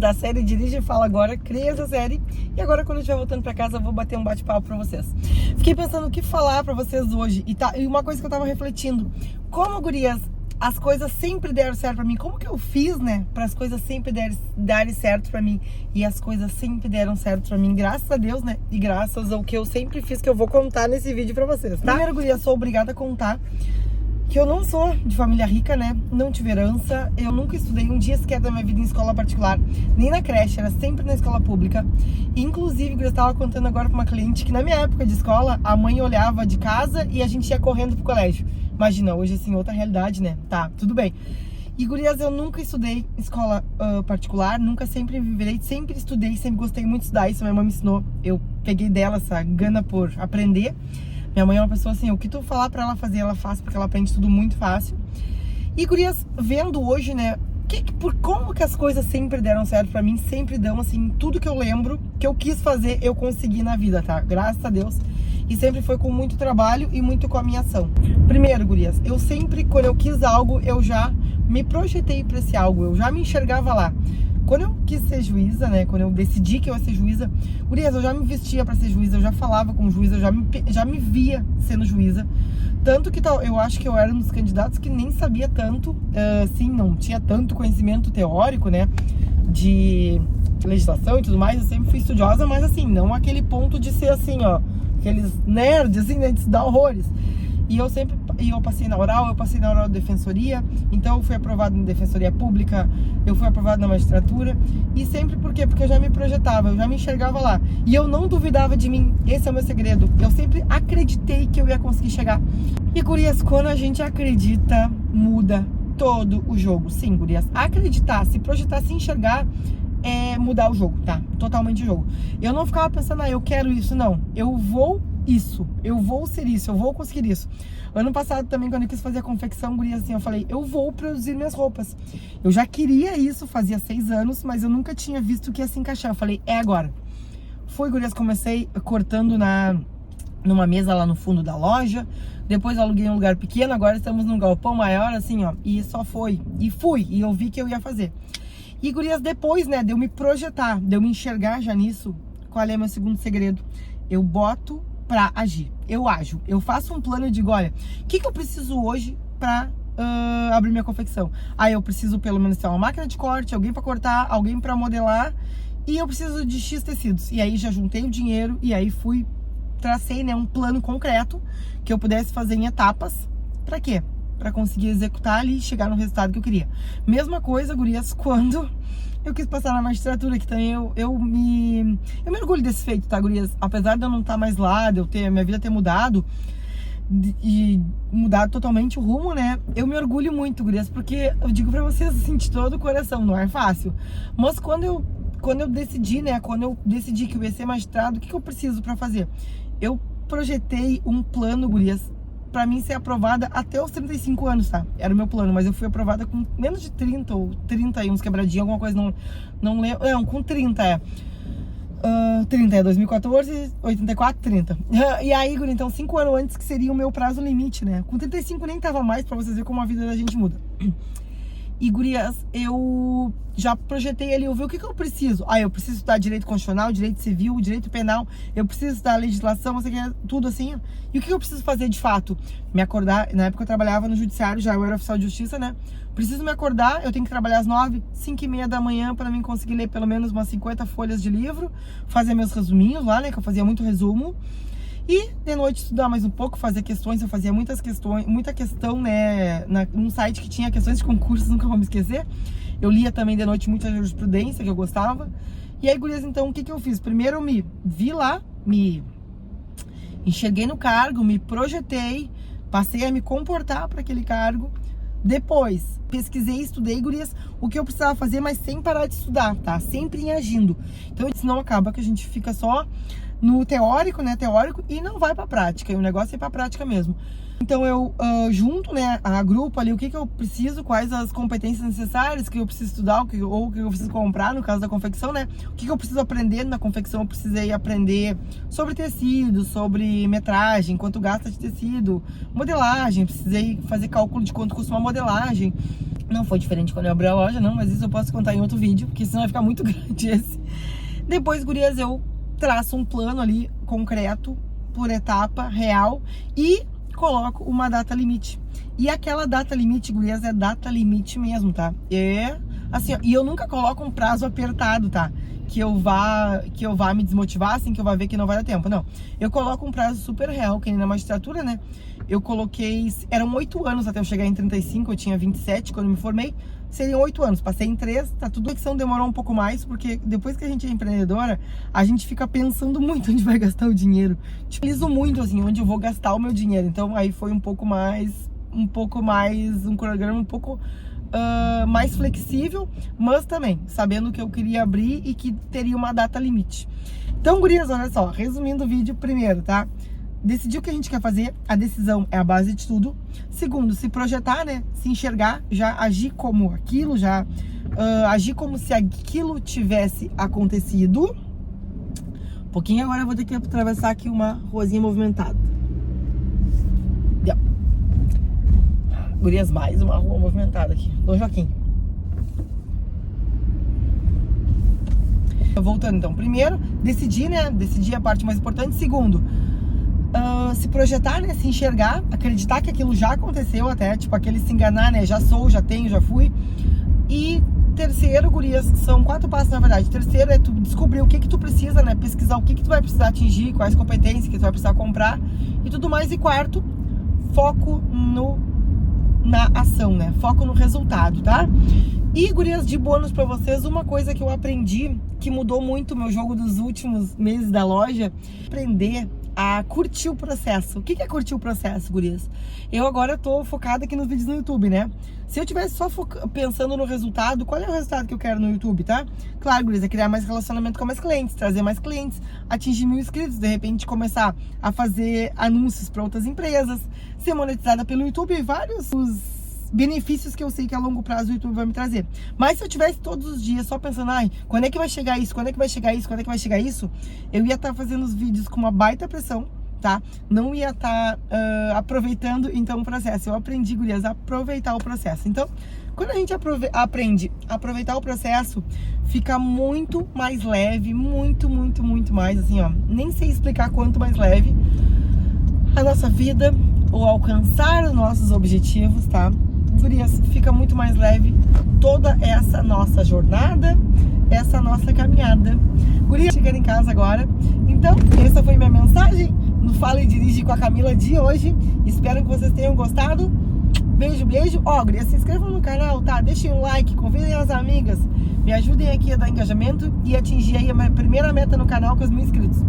da série Dirige e Fala Agora, criei essa série e agora quando eu estiver voltando pra casa eu vou bater um bate-papo pra vocês. Fiquei pensando o que falar pra vocês hoje e uma coisa que eu tava refletindo, como, gurias, as coisas sempre deram certo pra mim, como que eu fiz, né, para as coisas sempre darem certo pra mim, e as coisas sempre deram certo pra mim, graças a Deus, né, e graças ao que eu sempre fiz, que eu vou contar nesse vídeo pra vocês, tá? Primeiro, gurias, sou obrigada a contar que eu não sou de família rica, né, não tive herança, eu nunca estudei um dia sequer da minha vida em escola particular, nem na creche, era sempre na escola pública. E, inclusive, eu estava contando agora pra uma cliente que na minha época de escola, a mãe olhava de casa e a gente ia correndo pro colégio. Imagina, hoje assim, outra realidade, né, tá, tudo bem. E, gurias, eu nunca estudei escola particular, nunca, sempre viverei, sempre estudei, sempre gostei muito de estudar, isso minha mãe me ensinou, eu peguei dela essa gana por aprender. Minha mãe é uma pessoa assim, o que tu falar pra ela fazer, ela faz, porque ela aprende tudo muito fácil. E, gurias, vendo hoje, né, por como que as coisas sempre deram certo pra mim, sempre dão, assim, tudo que eu lembro, que eu quis fazer, eu consegui na vida, tá? Graças a Deus. E sempre foi com muito trabalho e muito com a minha ação. Primeiro, gurias, eu sempre, quando eu quis algo, eu já me projetei pra esse algo, eu já me enxergava lá. Quando eu quis ser juíza, né, quando eu decidi que eu ia ser juíza, gurias, eu já me vestia pra ser juíza, eu já falava como juíza, eu já me via sendo juíza. Tanto que eu acho que eu era um dos candidatos que nem sabia tanto, assim, não tinha tanto conhecimento teórico, né, de legislação e tudo mais. Eu sempre fui estudiosa, mas assim, não aquele ponto de ser assim, ó, aqueles nerds, assim, né, de estudar horrores. E eu passei na oral da defensoria, então eu fui aprovado na defensoria pública, eu fui aprovado na magistratura, e sempre por quê? Porque eu já me projetava, eu já me enxergava lá, e eu não duvidava de mim, esse é o meu segredo, eu sempre acreditei que eu ia conseguir chegar. E, gurias, quando a gente acredita, muda todo o jogo. Sim, gurias, acreditar, se projetar, se enxergar, é mudar o jogo, tá? Totalmente o jogo. Eu não ficava pensando, eu quero isso, não, eu vou ser isso, eu vou conseguir isso. Ano passado também, quando eu quis fazer a confecção, gurias, assim, eu falei, eu vou produzir minhas roupas. Eu já queria isso, fazia 6 anos, mas eu nunca tinha visto que ia se encaixar. Eu falei, é agora. Foi, gurias, comecei cortando numa mesa lá no fundo da loja, depois eu aluguei um lugar pequeno, agora estamos num galpão maior, assim, ó, e só foi, e eu vi que eu ia fazer. E, gurias, depois, né, de eu me projetar, de eu me enxergar já nisso, qual é meu segundo segredo? Eu boto pra agir, eu ajo, eu faço um plano e digo, olha, o que eu preciso hoje pra abrir minha confecção? Eu preciso pelo menos ter uma máquina de corte, alguém pra cortar, alguém pra modelar, e eu preciso de X tecidos. E aí já juntei o dinheiro, e aí tracei, né, um plano concreto, que eu pudesse fazer em etapas. Pra quê? Pra conseguir executar ali e chegar no resultado que eu queria. Mesma coisa, gurias, quando eu quis passar na magistratura, que também eu me orgulho desse feito, tá, gurias? Apesar de eu não estar mais lá, de minha vida ter mudado e mudado totalmente o rumo, né? Eu me orgulho muito, gurias, porque eu digo pra vocês, assim, de todo o coração, não é fácil. Mas quando eu decidi, né, que eu ia ser magistrado, o que eu preciso pra fazer? Eu projetei um plano, gurias, pra mim ser aprovada até os 35 anos, tá? Era o meu plano, mas eu fui aprovada com menos de 30 ou 30 e uns quebradinhos, alguma coisa, não lembro. Não, com 30, 30 é 2014, 84, 30. E aí, guri, então 5 anos antes, que seria o meu prazo limite, né? Com 35 nem tava mais, pra vocês verem como a vida da gente muda. E, gurias, eu já projetei ali, eu vi o que eu preciso. Eu preciso estudar direito constitucional, direito civil, direito penal, eu preciso estudar legislação, tudo assim. E o que eu preciso fazer de fato? Me acordar, na época eu trabalhava no judiciário, já eu era oficial de justiça, né? Preciso me acordar, eu tenho que trabalhar às 9, 5h30 da manhã para mim conseguir ler pelo menos umas 50 folhas de livro, fazer meus resuminhos lá, né? Que eu fazia muito resumo. E de noite estudar mais um pouco, fazer questões, eu fazia muita questão, né, num site que tinha questões de concursos, nunca vou me esquecer. Eu lia também de noite muita jurisprudência, que eu gostava. E aí, gurias, então, o que eu fiz? Primeiro eu me vi lá, me enxerguei no cargo, me projetei, passei a me comportar para aquele cargo. Depois, pesquisei e estudei, gurias, o que eu precisava fazer, mas sem parar de estudar, tá? Sempre agindo. Então, senão acaba que a gente fica só no teórico, né, e não vai pra prática, e o negócio é ir pra prática mesmo. Então eu junto, né, a grupo ali, o que eu preciso, quais as competências necessárias que eu preciso estudar, ou o que eu preciso comprar, no caso da confecção, né, o que eu preciso aprender na confecção. Eu precisei aprender sobre tecido, sobre metragem, quanto gasta de tecido, modelagem, precisei fazer cálculo de quanto custa uma modelagem. Não foi diferente quando eu abri a loja, não, mas isso eu posso contar em outro vídeo, porque senão vai ficar muito grande esse. Depois, gurias, eu traço um plano ali concreto, por etapa, real, e coloco uma data limite. E aquela data limite, gurias, é data limite mesmo, tá? É assim, ó, e eu nunca coloco um prazo apertado, tá? Que eu vá me desmotivar, assim, que eu vá ver que não vai dar tempo. Não, eu coloco um prazo super real, que nem na magistratura, né? Eu coloquei, eram 8 anos até eu chegar em 35, eu tinha 27 quando eu me formei. Seriam 8 anos, passei em 3, tá? Tudo a questão demorou um pouco mais, porque depois que a gente é empreendedora, a gente fica pensando muito onde vai gastar o dinheiro. Utilizo muito, assim, onde eu vou gastar o meu dinheiro. Então aí foi um cronograma um pouco mais flexível, mas também sabendo que eu queria abrir e que teria uma data limite. Então, gurias, olha só, resumindo o vídeo, primeiro, tá? Decidir o que a gente quer fazer, a decisão é a base de tudo. Segundo, se projetar, né? Se enxergar, já agir como aquilo, já agir como se aquilo tivesse acontecido. Um pouquinho agora eu vou ter que atravessar aqui uma ruazinha movimentada. Gurias, mais uma rua movimentada aqui, Dom Joaquim. Voltando então, primeiro, decidir, né? Decidir a parte mais importante. Segundo, se projetar, né? Se enxergar, acreditar que aquilo já aconteceu até, tipo aquele se enganar, né? Já sou, já tenho, já fui. E terceiro, gurias, são 4 passos na verdade. Terceiro é tu descobrir o que tu precisa, né? Pesquisar o que tu vai precisar atingir, quais competências que tu vai precisar comprar e tudo mais. E quarto, foco na ação, né? Foco no resultado, tá? E, gurias, de bônus pra vocês, uma coisa que eu aprendi, que mudou muito o meu jogo dos últimos meses da loja, aprender a curtir o processo. O que é curtir o processo, gurias? Eu agora tô focada aqui nos vídeos no YouTube, né? Se eu tivesse só pensando no resultado, qual é o resultado que eu quero no YouTube, tá? Claro, gurias, é criar mais relacionamento com mais clientes, trazer mais clientes, atingir 1000 inscritos, de repente começar a fazer anúncios para outras empresas, ser monetizada pelo YouTube e vários benefícios que eu sei que a longo prazo o YouTube vai me trazer. Mas se eu tivesse todos os dias só pensando, ai, quando é que vai chegar isso? Quando é que vai chegar isso? Quando é que vai chegar isso? Eu ia estar fazendo os vídeos com uma baita pressão, tá? Não ia estar aproveitando, então, o processo. Eu aprendi, gurias, a aproveitar o processo. Então, quando a gente aprende a aproveitar o processo, fica muito mais leve, muito mais, assim, ó, nem sei explicar quanto mais leve a nossa vida ou alcançar os nossos objetivos, tá? Gurias, fica muito mais leve toda essa nossa jornada, essa nossa caminhada. Gurias, chegando em casa agora. Então, essa foi minha mensagem no Fala e Dirige com a Camila de hoje. Espero que vocês tenham gostado. Beijo, beijo. Ó, gurias, se inscrevam no canal, tá? Deixem um like, convidem as amigas. Me ajudem aqui a dar engajamento e atingir aí a minha primeira meta no canal com os 1000 inscritos.